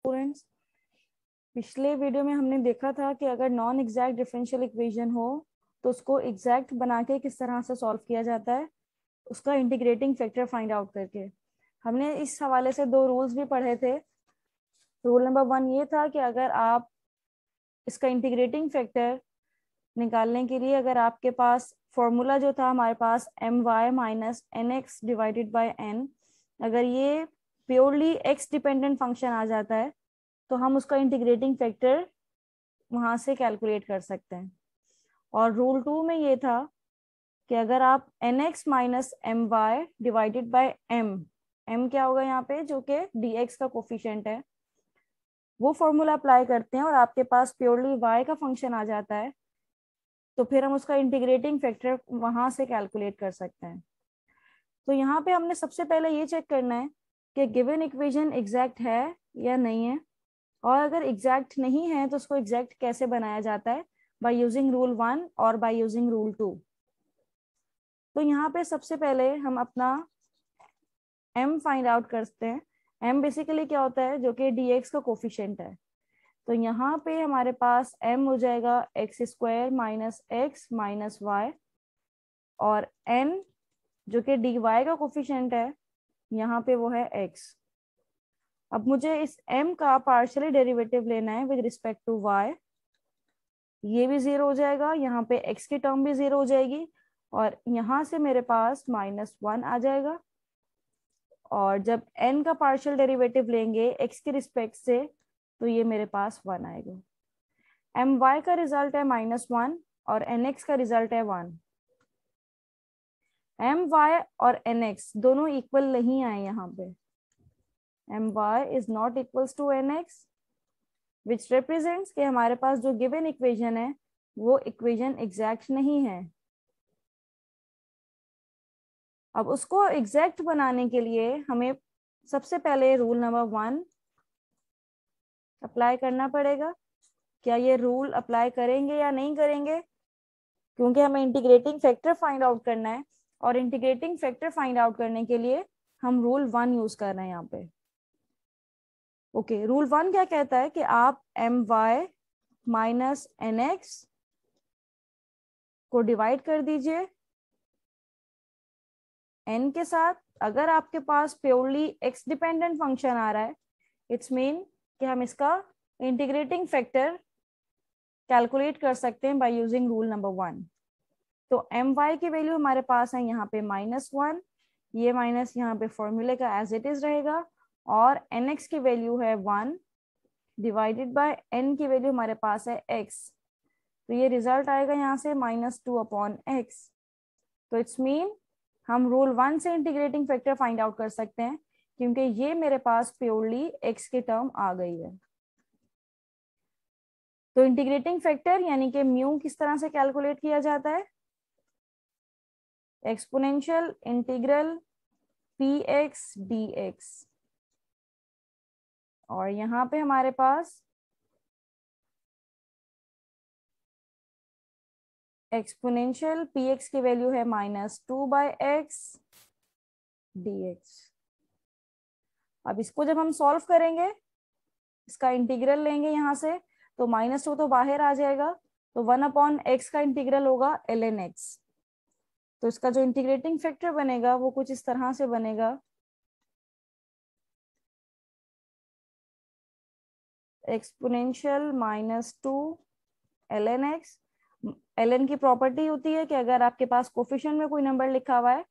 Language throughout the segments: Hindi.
स्टूडेंट्स, पिछले वीडियो में हमने देखा था कि अगर नॉन एग्जैक्ट डिफरेंशियल इक्वेशन हो तो उसको एग्जैक्ट बना के किस तरह से सॉल्व किया जाता है, उसका इंटीग्रेटिंग फैक्टर फाइंड आउट करके। हमने इस हवाले से दो रूल्स भी पढ़े थे। रूल नंबर 1 ये था कि अगर आप इसका इंटीग्रेटिंग फैक्टर निकालने के लिए अगर आपके पास फॉर्मूला जो था हमारे पास my minus n x divided by n, अगर ये प्योरली एक्स डिपेंडेंट फंक्शन आ जाता है तो हम उसका इंटीग्रेटिंग फैक्टर वहां से कैलकुलेट कर सकते हैं। और रूल 2 में ये था कि अगर आप n x minus m y divided by m क्या होगा यहाँ पे, जो कि डी एक्स का कोफिशिएंट है, वो फॉर्मूला अप्लाई करते हैं और आपके पास प्योरली y का फंक्शन आ जाता है, तो फिर हम उसका इंटीग्रेटिंग फैक्टर वहां से कैलकुलेट कर सकते हैं। तो यहाँ पे हमने सबसे पहले ये चेक करना है कि गिवन इक्वेशन एग्जैक्ट है या नहीं है, और अगर एग्जैक्ट नहीं है तो उसको एग्जैक्ट कैसे बनाया जाता है, बाय यूजिंग रूल 1 और बाय यूजिंग रूल 2। तो यहाँ पे सबसे पहले हम अपना m फाइंड आउट करते हैं। m बेसिकली क्या होता है, जो कि dx का कोफिशिएंट है। तो यहाँ पे हमारे पास m हो जाएगा x square minus x minus y, और n जो कि dy का कोफिशिएंट है यहाँ पे वो है x। अब मुझे इस m का पार्शियली डेरिवेटिव लेना है विद रिस्पेक्ट टू y। ये भी 0 हो जाएगा, यहाँ पे x की टर्म भी 0 हो जाएगी, और यहाँ से मेरे पास -1 आ जाएगा। और जब n का पार्शियल डेरिवेटिव लेंगे x के रिस्पेक्ट से तो ये मेरे पास 1 आएगा। my का रिजल्ट है -1 और nx का रिजल्ट है 1। my और nx दोनों इक्वल नहीं आए यहाँ पे। my is not equals to nx, which represents कि हमारे पास जो गिवन इक्वेशन है वो इक्वेशन एग्जैक्ट नहीं है। अब उसको एग्जैक्ट बनाने के लिए हमें सबसे पहले रूल नंबर 1 अप्लाई करना पड़ेगा। क्या ये रूल अप्लाई करेंगे या नहीं करेंगे, क्योंकि हमें इंटीग्रेटिंग फैक्टर फाइंड आउट करना है, और इंटीग्रेटिंग फैक्टर फाइंड आउट करने के लिए हम रूल 1 यूज कर रहे हैं यहाँ पे। ओके, रूल 1 क्या कहता है कि आप my माइनस एन एक्स को डिवाइड कर दीजिए n के साथ। अगर आपके पास प्योरली x डिपेंडेंट फंक्शन आ रहा है, इट्स मीन कि हम इसका इंटीग्रेटिंग फैक्टर कैलकुलेट कर सकते हैं बाय यूजिंग रूल नंबर 1। तो my की वैल्यू हमारे पास है यहाँ पे -1, ये माइनस यहाँ पे फॉर्मूले का एज इट इज रहेगा, और nx की वैल्यू है 1 डिवाइडेड बाय n की वैल्यू हमारे पास है x, तो ये रिजल्ट आएगा यहाँ से -2/x। तो इट्स मीन हम रूल 1 से इंटीग्रेटिंग फैक्टर फाइंड आउट कर सकते हैं, क्योंकि ये मेरे पास प्योरली x की टर्म आ गई है। तो इंटीग्रेटिंग फैक्टर यानी कि म्यू किस तरह से कैलकुलेट किया जाता है, एक्सपोनेंशियल इंटीग्रल px dx, और यहाँ पे हमारे पास एक्सपोनेंशियल px की वैल्यू है -2/x dx। अब इसको जब हम सॉल्व करेंगे, इसका इंटीग्रल लेंगे यहाँ से, तो -2 तो बाहर आ जाएगा, तो 1/x का इंटीग्रल होगा ln x। तो इसका जो इंटीग्रेटिंग फैक्टर बनेगा वो कुछ इस तरह से बनेगा, एक्सपोनेंशियल -2 ln x। ln की प्रॉपर्टी होती है कि अगर आपके पास कोफिशिएंट में कोई नंबर लिखा हुआ है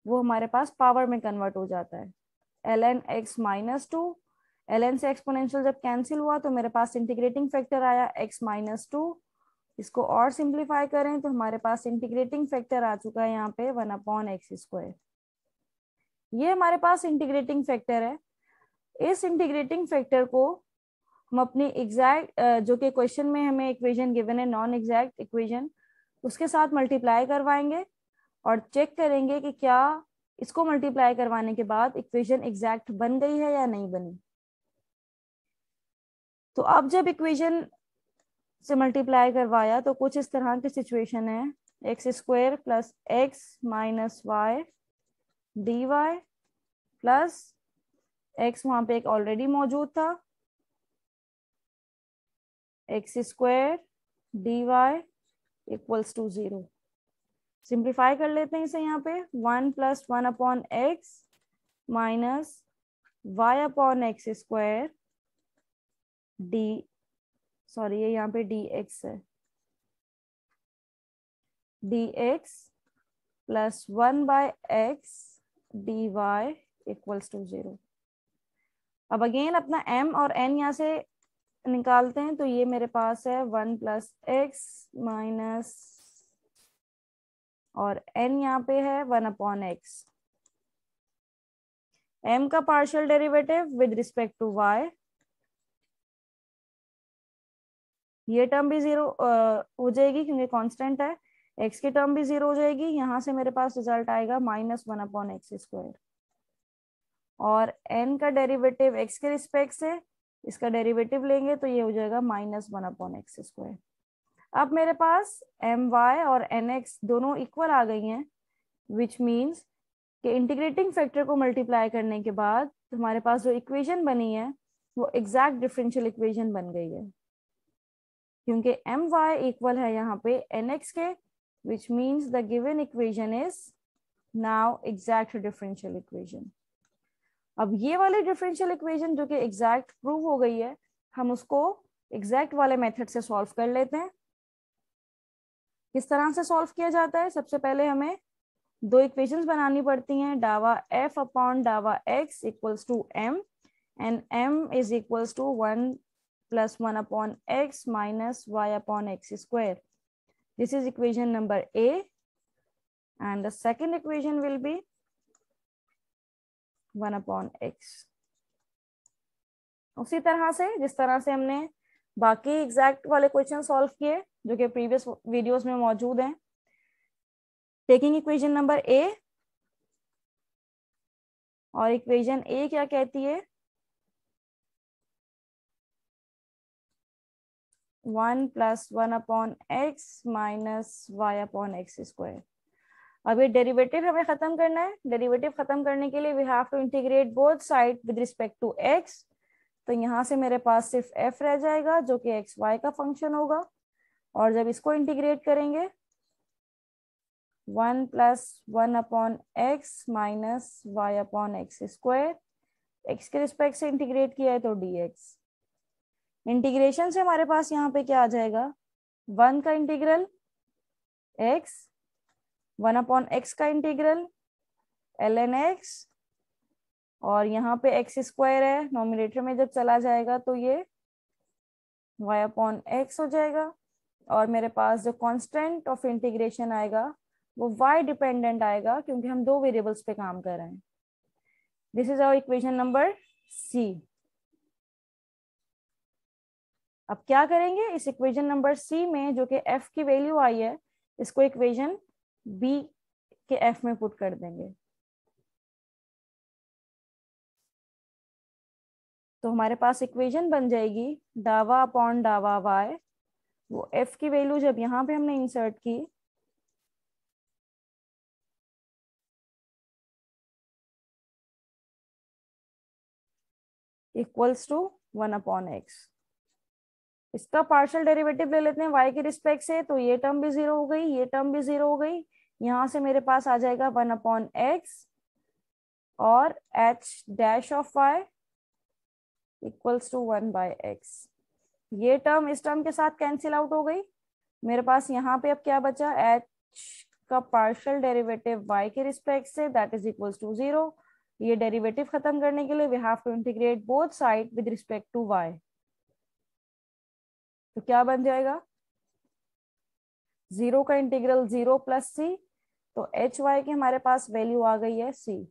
वो हमारे पास पावर में कन्वर्ट हो जाता है। ln x -2, ln से एक्सपोनेंशियल जब कैंसिल हुआ तो मेरे पास इंटीग्रेटिंग फैक्टर आया x -2। इसको और सिंप्लीफाई करें तो हमारे पास इंटीग्रेटिंग फैक्टर आ चुका है यहाँ पे 1/x²। ये हमारे पास इंटीग्रेटिंग फैक्टर है। इस इंटीग्रेटिंग फैक्टर को हम अपनी एग्जैक्ट जो कि क्वेश्चन में हमें इक्वेशन गिवन है नॉन एग्जैक्ट इक्वेशन, उसके साथ मल्टीप्लाई करवाएंगे और चेक करेंगे कि क्या इसको मल्टीप्लाई करवाने के बाद इक्वेशन एग्जैक्ट बन गई है या नहीं बनी। तो अब जब इक्वेशन से मल्टीप्लाई करवाया तो कुछ इस तरह की सिचुएशन है, x² + x - y dy plus x वहां पे एक ऑलरेडी मौजूद था x square d y equals to 0। Simplify कर लेते हैं इसे यहाँ पे, 1 + 1 upon x minus y upon x square d, sorry ये यहाँ पे डी एक्स है, d x plus 1/x d y equals to 0। अब अगेन अपना m और n यहाँ से निकालते हैं, तो ये मेरे पास है 1 + x माइनस, और n यहाँ पे है 1/x। m का partial derivative with respect to y, ये टर्म भी 0 हो जाएगी क्योंकि कांस्टेंट है, x की टर्म भी 0 हो जाएगी। यहाँ से मेरे पास रिजल्ट आएगा -1/x²। और n का डेरिवेटिव x के रिस्पेक्ट से, इसका डेरिवेटिव लेंगे तो ये हो जाएगा -1/x²। अब मेरे पास my और nx दोनों इक्वल आ गई हैं, विच मीन्स कि इंटीग्रेटिंग फैक्टर को मल्टीप्लाई करने के बाद हमारे पास जो इक्वेशन बनी है वो एग्जैक्ट डिफरेंशियल इक्वेशन बन गई है, क्योंकि my इक्वल है यहाँ पे nx के, which means the given equation is now exact differential equation. अब ये वाली डिफरेंशियल इक्वेशन जो कि एग्जैक्ट प्रूव हो गई है, हम उसको एग्जैक्ट वाले मेथड से सॉल्व कर लेते हैं। किस तरह से सॉल्व किया जाता है? सबसे पहले हमें दो इक्वेशंस बनानी पड़ती हैं, डावा f अपॉन डावा x equals to m and m is equals to 1 + 1/x minus y upon x²। This is equation number A and the second equation will be 1/x। उसी तरह से जिस तरह से हमने बाकी एग्जैक्ट वाले क्वेश्चन सॉल्व किए जो कि प्रीवियस वीडियोस में मौजूद हैं, टेकिंग इक्वेशन नंबर A, और इक्वेशन A क्या कहती है? 1 + 1/x minus y upon x²। अब ये डेरिवेटिव हमें खत्म करना है। डेरिवेटिव खत्म करने के लिए we have to integrate both side with respect to x। तो यहाँ से मेरे पास सिर्फ f रह जाएगा जो कि एक्स वाई का फंक्शन होगा, और जब इसको इंटीग्रेट करेंगे 1 + 1/x minus y upon x², x के रिस्पेक्ट से इंटीग्रेट किया है तो dx। इंटीग्रेशन से हमारे पास यहाँ पे क्या आ जाएगा? 1 का इंटीग्रल x, 1/x का इंटीग्रल ln x, और यहाँ पे x² है, नोमिनेटर में जब चला जाएगा तो ये y अपॉन x हो जाएगा, और मेरे पास जो कांस्टेंट ऑफ इंटीग्रेशन आएगा वो y डिपेंडेंट आएगा क्योंकि हम दो वेरिएबल्स पे काम कर रहे हैं। This is our equation number C। अब क्या करेंगे? इस इक्वेशन नंबर C में जो कि f की वैल्यू आई है, इसको इक्वेशन B के f में पुट कर देंगे। तो हमारे पास इक्वेशन बन जाएगी डावा अपॉन डावा y, वो f की वैल्यू जब यहाँ पे हमने इंसर्ट की इक्वल्स टू 1/x। इसका पार्शियल डेरिवेटिव ले लेते हैं y के रिस्पेक्ट से, तो ये टर्म भी 0 हो गई, ये टर्म भी 0 हो गई। यहाँ से मेरे पास आ जाएगा 1/x और h dash of y equals to 1/x। ये टर्म इस टर्म के साथ कैंसिल आउट हो गई। मेरे पास यहाँ पे अब क्या बचा? h का पार्शियल डेरिवेटिव y के रिस्पेक्ट से, दैट इज इक्वल्स टू 0। ये डेरिवेटिव खत्म करने के लिए we have to integrate both side with respect to y। तो क्या बन जाएगा? 0 का इंटीग्रल 0 + c, तो एच वाई की हमारे पास वैल्यू आ गई है c।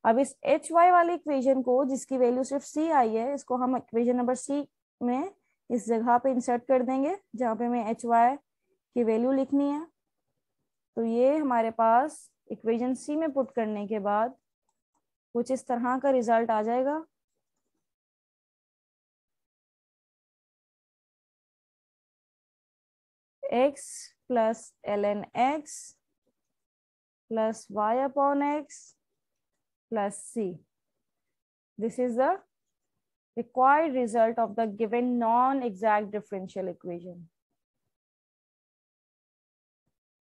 अब इस एच वाई वाली इक्वेशन को, जिसकी वैल्यू सिर्फ c आई है, इसको हम इक्वेशन नंबर c में इस जगह पे इंसर्ट कर देंगे जहाँ पे हमें एच वाई की वैल्यू लिखनी है। तो ये हमारे पास इक्वेशन c में पुट करने के बाद कुछ इस तरह का रिजल्ट आ जाएगा। x + ln x plus y upon x plus c. This is the required result of the given non-exact differential equation.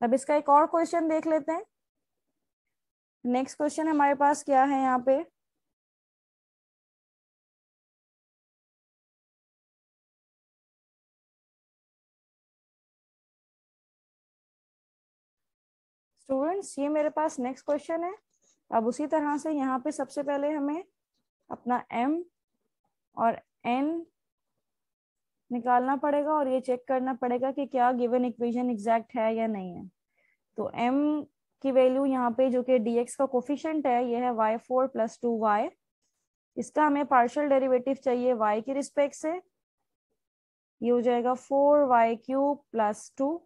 अब इसका एक और क्वेश्चन देख लेते हैं. नेक्स्ट क्वेश्चन हमारे पास क्या है यहाँ पे. स्टूडेंट्स, ये मेरे पास नेक्स्ट क्वेश्चन है. अब उसी तरह से यहाँ पे सबसे पहले हमें अपना m और n निकालना पड़ेगा और ये चेक करना पड़ेगा कि क्या गिवन इक्वेशन एग्जैक्ट है या नहीं है. तो m की वैल्यू यहाँ पे जो कि dx का कोफिशिएंट है ये है y4 + 2y. इसका हमें पार्शियल डेरिवेटिव चाहिए y के रिस्पेक्ट से. ये हो जाएगा 4y³ + 2.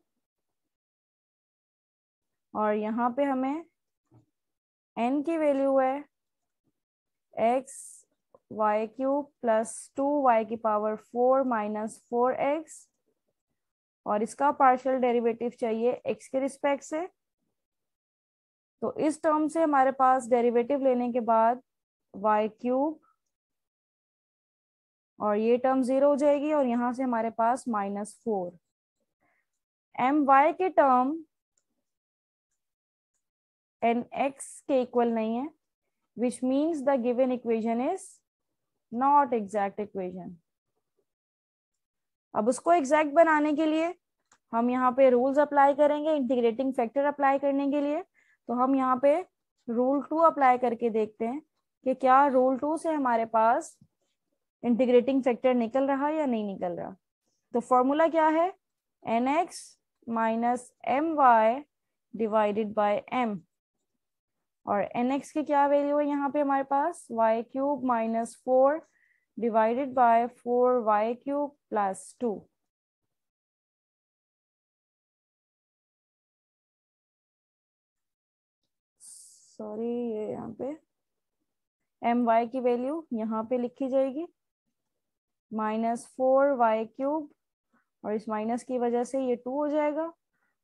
और यहाँ पे हमें n की वैल्यू है x y³ + 2y⁴ - 4x. और इसका पार्शियल डेरिवेटिव चाहिए x के रिस्पेक्ट से. तो इस टर्म से हमारे पास डेरिवेटिव लेने के बाद y³ और ये टर्म 0 हो जाएगी और यहाँ से हमारे पास -4. my के टर्म nx के इक्वल नहीं है, which means the given equation is not exact equation. अब उसको एग्जैक्ट बनाने के लिए हम यहाँ पे रूल्स अप्लाई करेंगे इंटीग्रेटिंग फैक्टर अप्लाई करने के लिए. तो हम यहाँ पे रूल 2 अप्लाई करके देखते हैं कि क्या रूल 2 से हमारे पास इंटीग्रेटिंग फैक्टर निकल रहा या नहीं निकल रहा. तो फॉर्मूला क्या है, nx - my divided by m. और nx की क्या वैल्यू है यहाँ पे हमारे पास y³ - 4 divided by 4y³ + 2. Sorry, ये यहाँ पे my की वैल्यू यहाँ पे लिखी जाएगी -4y³ और इस माइनस की वजह से ये 2 हो जाएगा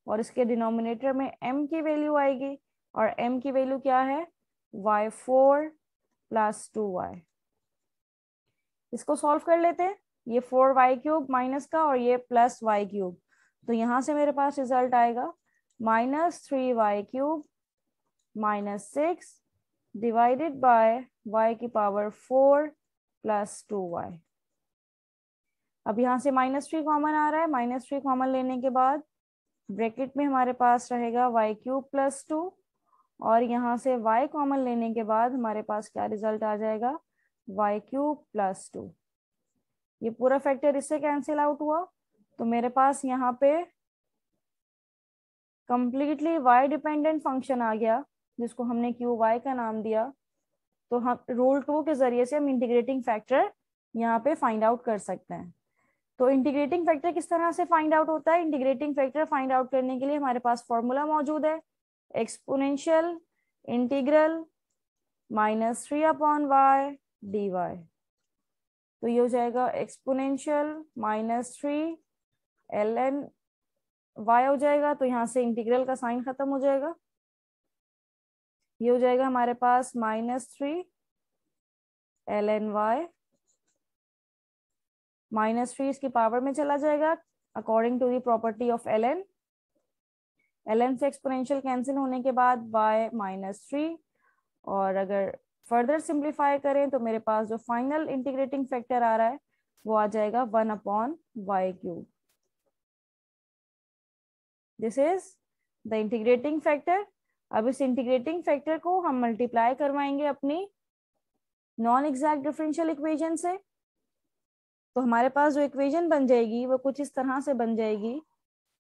और इसके डिनोमिनेटर में m की वैल्यू आएगी. और m की वैल्यू क्या है y4 + 2y. इसको सॉल्व कर लेते हैं. ये 4y³ माइनस का और ये +y³. तो यहाँ से मेरे पास रिजल्ट आएगा -3y³ - 6 divided by y⁴ + 2y. अब यहाँ से -3 कॉमन आ रहा है. -3 कॉमन लेने के बाद ब्रैकेट में हमारे पास रहेगा y³ + 2 और यहाँ से y कॉमन लेने के बाद हमारे पास क्या रिजल्ट आ जाएगा y³ + 2. ये पूरा फैक्टर इससे कैंसिल आउट हुआ. तो मेरे पास यहाँ पे कंप्लीटली y डिपेंडेंट फंक्शन आ गया जिसको हमने qy का नाम दिया. तो हम रूल 2 के जरिए से हम इंटीग्रेटिंग फैक्टर यहाँ पे फाइंड आउट कर सकते हैं. तो इंटीग्रेटिंग फैक्टर किस तरह से फाइंड आउट होता है. इंटीग्रेटिंग फैक्टर फाइंड आउट करने के लिए हमारे पास फॉर्मूला मौजूद है एक्सपोनेंशियल इंटीग्रल -3/y dy. तो ये हो जाएगा एक्सपोनेंशियल -3 ln y हो जाएगा. तो यहाँ से इंटीग्रल का साइन खत्म हो जाएगा. ये हो जाएगा हमारे पास -3 ln y. -3 इसकी पावर में चला जाएगा according to the property of ln. ln से एक्सपोनेंशियल कैंसिल होने के बाद y -3. और अगर फर्दर सिंप्लीफाई करें तो मेरे पास जो फाइनल इंटीग्रेटिंग फैक्टर आ रहा है वो आ जाएगा 1/y³. This is the integrating factor. अब इस इंटीग्रेटिंग फैक्टर को हम मल्टीप्लाई करवाएंगे अपनी नॉन एग्जैक्ट डिफरेंशियल इक्वेशन से. तो हमारे पास जो इक्वेशन बन जाएगी वो कुछ इस तरह से बन जाएगी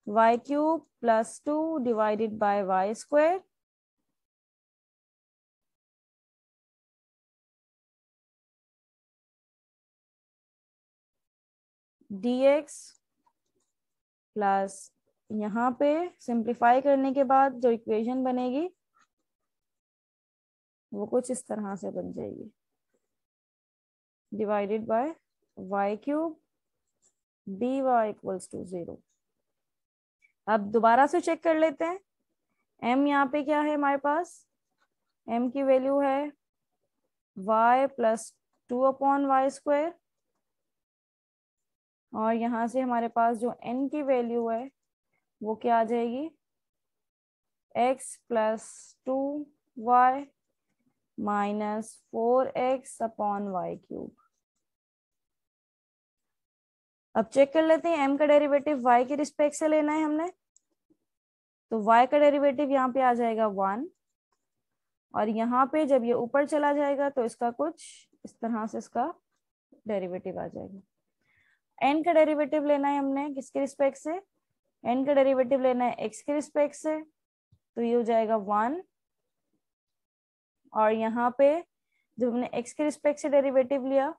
y³ + 2 divided by y² dx plus यहाँ पे सिंप्लीफाई करने के बाद जो इक्वेशन बनेगी वो कुछ इस तरह से बन जाएगी डिवाइडेड बाय y³ dy = 0. अब दोबारा से चेक कर लेते हैं. m यहाँ पे क्या है हमारे पास, m की वैल्यू है y + 2/y². और यहाँ से हमारे पास जो n की वैल्यू है वो क्या आ जाएगी, x plus 2y minus 4x upon y cube. अब चेक कर लेते हैं m का डेरिवेटिव y के रिस्पेक्ट से लेना है हमने, तो y का डेरिवेटिव यहाँ पे आ जाएगा 1, और यहाँ पे जब ये ऊपर चला जाएगा तो इसका कुछ इस तरह से इसका डेरिवेटिव आ जाएगा। n का डेरिवेटिव लेना है हमने किसके रिस्पेक्ट से, n का डेरिवेटिव लेना है x के रिस्पेक्ट से, तो ये हो जाएगा 1, और यहाँ पे जब हमने x के रिस्पेक्ट से डेरिवेटिव लिया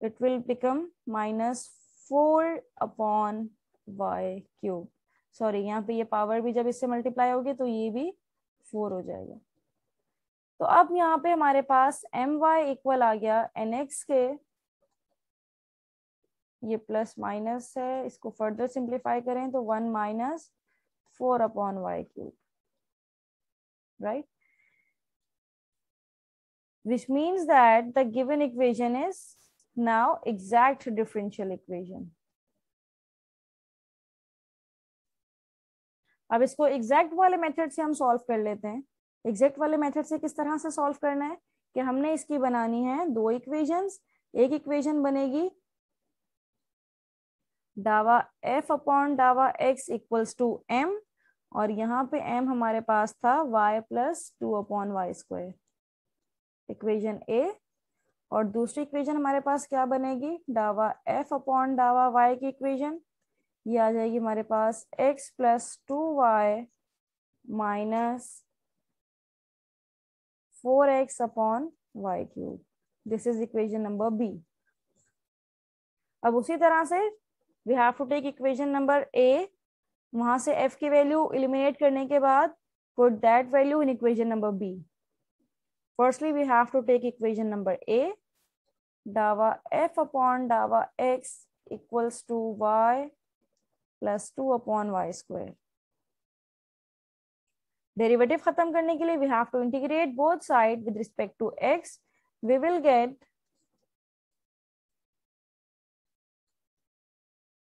it will become -4 upon y cube. Sorry, यहाँ पे ये पावर भी जब इससे मल्टीप्लाई होगी तो ये भी 4 हो जाएगा। तो अब यहाँ पे हमारे पास my इक्वल आ गया nx के, ये प्लस माइनस है, इसको फर्दर सिंप्लीफाई करें तो 1 minus 4 upon y cube, right, which means that the given equation is now exact differential equation. अब इसको एग्जैक्ट वाले मेथड से हम सॉल्व कर लेते हैं। एग्जैक्ट वाले मेथड से किस तरह से सॉल्व करना है कि हमने इसकी बनानी है दो इक्वेशंस। एक इक्वेशन बनेगी डावा f अपॉन डावा x इक्वल्स टू m, और यहाँ पे m हमारे पास था y plus 2 upon y square, equation A. और दूसरी इक्वेशन हमारे पास क्या बनेगी, डावा f अपॉन डावा y की इक्वेशन, ये आ जाएगी हमारे पास x plus 2y minus 4x upon y cube. This is equation number B. अब उसी तरह से we have to take equation number A, वहां से f की वैल्यू एलिमिनेट करने के बाद put that value in equation number B. Firstly we have to take equation number A, डावा f अपॉन डावा x equals to y plus 2 upon y square. Derivative खत्म करने के लिए we have to integrate both side with respect to x। We will get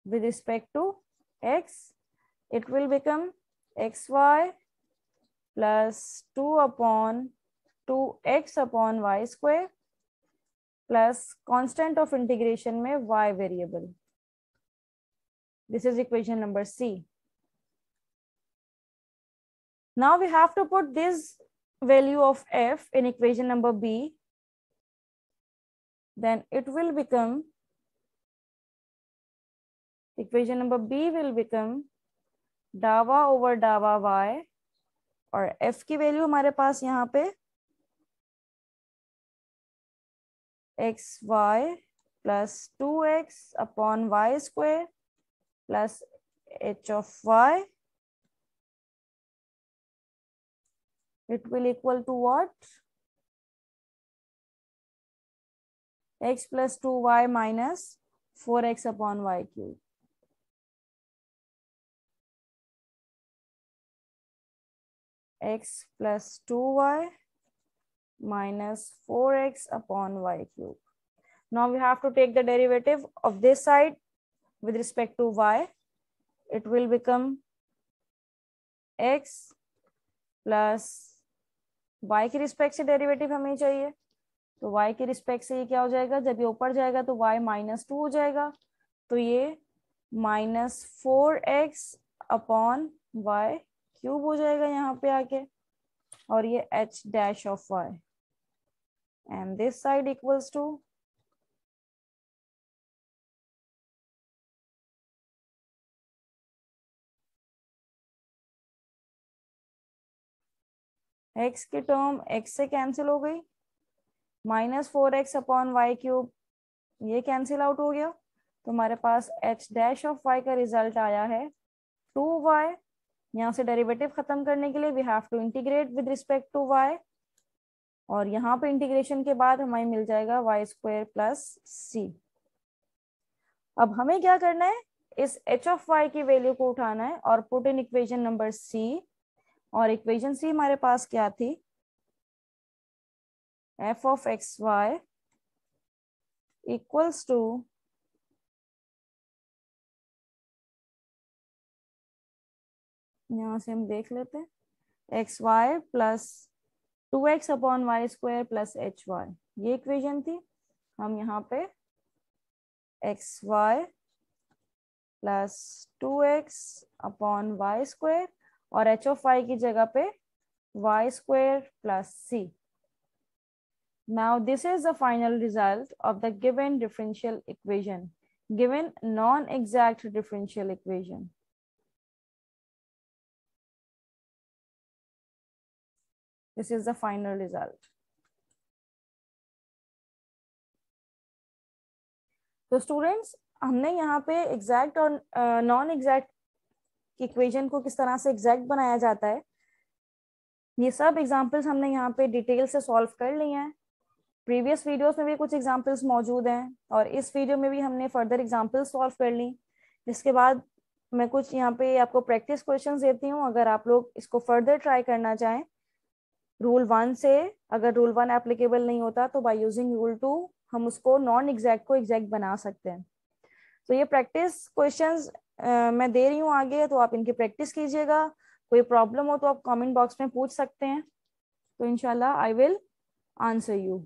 with respect to x, it will become xy plus 2 upon 2x upon y square plus constant of integration में y variable. This is equation number C. Now we have to put this value of f in equation number B. Then it will become, equation number B will become डावा ओवर डावा y, और f की वैल्यू हमारे पास यहाँ पे xy plus 2x upon y square plus h of y, it will equal to what, x plus 2y minus 4x upon y cube. X plus 2y minus 4x upon y cube. Now we have to take the derivative of this side with respect to y. It will become x plus y के रिस्पेक्ट से डेरिवेटिव हमें चाहिए, तो y के रिस्पेक्ट से ये क्या हो जाएगा, जब ये ऊपर जाएगा तो y माइनस 2 हो जाएगा, तो ये minus 4x upon y cube हो जाएगा यहाँ पे आके, और ये h dash of y, and this side equals to x की टर्म x से कैंसिल हो गई, minus 4x upon y cube ये कैंसिल आउट हो गया, तो हमारे पास h डैश ऑफ y का रिजल्ट आया है 2y। यहाँ से डेरिवेटिव खत्म करने के लिए we have to integrate with respect to y, और यहाँ पे इंटीग्रेशन के बाद हमें मिल जाएगा वाई स्क्वायर प्लस सी। अब हमें क्या करना है, इस h ऑफ y की वैल्यू को उठाना है और put in equation number c, और इक्वेशन सी हमारे पास क्या थी, f of xy equals to यहाँ से हम देख लेते हैं x y plus 2x upon y square plus h y, ये इक्वेशन थी। हम यहाँ पे x y plus 2x upon y square और एच ऑफ वाई की जगह पे y square plus c. Now this is the final result of the given differential equation, given non-exact differential equation. This is the final result. तो स्टूडेंट्स, हमने यहाँ पे एग्जैक्ट और नॉन एग्जैक्ट इक्वेशन को किस तरह से एग्जैक्ट बनाया जाता है, ये सब एग्जांपल्स हमने यहाँ पे डिटेल से सॉल्व कर लिए हैं। प्रीवियस वीडियोस में भी कुछ एग्जांपल्स मौजूद हैं और इस वीडियो में भी हमने फर्दर एग्जांपल्स सॉल्व कर ली। इसके बाद मैं कुछ यहाँ पे आपको प्रैक्टिस क्वेश्चंस देती हूँ, अगर आप लोग इसको फर्दर ट्राई करना चाहें रूल 1 से, अगर रूल 1 एप्लीकेबल नहीं होता तो बाय यूजिंग रूल 2 हम उसको नॉन एग्जैक्ट को एग्जैक्ट बना सकते हैं। तो ये प्रैक्टिस क्वेश्चंस मैं दे रही हूँ आगे, तो आप इनकी प्रैक्टिस कीजिएगा। कोई प्रॉब्लम हो तो आप कमेंट बॉक्स में पूछ सकते हैं, तो इंशाल्लाह आई विल आंसर यू।